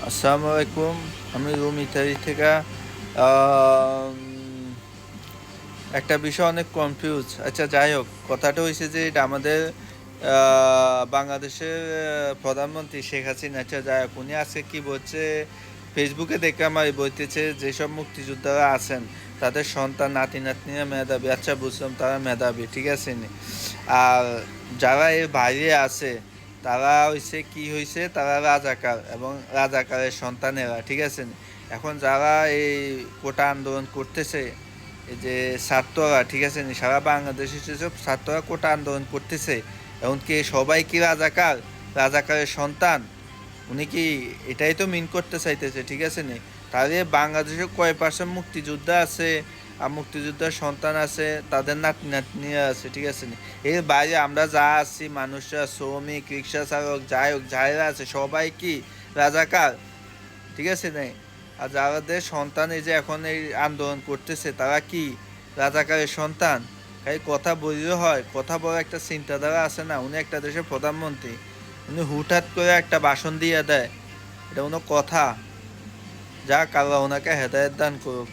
আসসালামু আলাইকুম। আমি রুম ইতালি থেকে। আম, একটা বিষয় অনেক কনফিউজ। আচ্ছা, যাই হোক, কথাটা হয়েছে যে এটা আমাদের বাংলাদেশের প্রধানমন্ত্রী শেখ হাসিনা। আচ্ছা, যাই হোক, উনি আজকে কি বলছে ফেসবুকে দেখে আমার বলতেছে যেসব মুক্তিযোদ্ধারা আছেন তাদের সন্তান নাতি নাতনিরা মেধাবী। আচ্ছা, বুঝলাম তারা মেধাবী, ঠিক আছে নি। আর যারা এর বাইরে আছে তারা হইছে কি হয়েছে, তারা রাজাকার এবং রাজাকারের সন্তানেরা, ঠিক আছে নি। এখন যারা এই কোটা আন্দোলন করতেছে, এই যে ছাত্ররা, ঠিক আছে নি, সারা বাংলাদেশে যেসব ছাত্ররা কোটা আন্দোলন করতেছে, এমনকি সবাই কি রাজাকার, রাজাকারের সন্তান? উনি কি এটাই তো মিন করতে চাইতেছে, ঠিক আছে নি। তাহলে বাংলাদেশে কয় পার্সেন্ট মুক্তিযোদ্ধা আছে আর মুক্তিযোদ্ধার সন্তান আছে, তাদের নাতি নাতনিরা আছে, ঠিক আছে নি। এর বাইরে আমরা যা আছি মানুষরা, শ্রমিক, রিক্সা চালক, যাই হোক, যারা আছে সবাই কি রাজাকার, ঠিক আছে নাই? আর যাদের সন্তান এই যে এখন এই আন্দোলন করতেছে তারা কি রাজাকারের সন্তান? খালি কথা বললেও হয়? কথা বলার একটা চিন্তাধারা আছে না? উনি একটা দেশের প্রধানমন্ত্রী, উনি হুটহাট করে একটা ভাষণ দিয়ে দেয়, এটা কোনো কথা? যাক, আল্লাহ ওনাকে হেদায়েত দান করুক।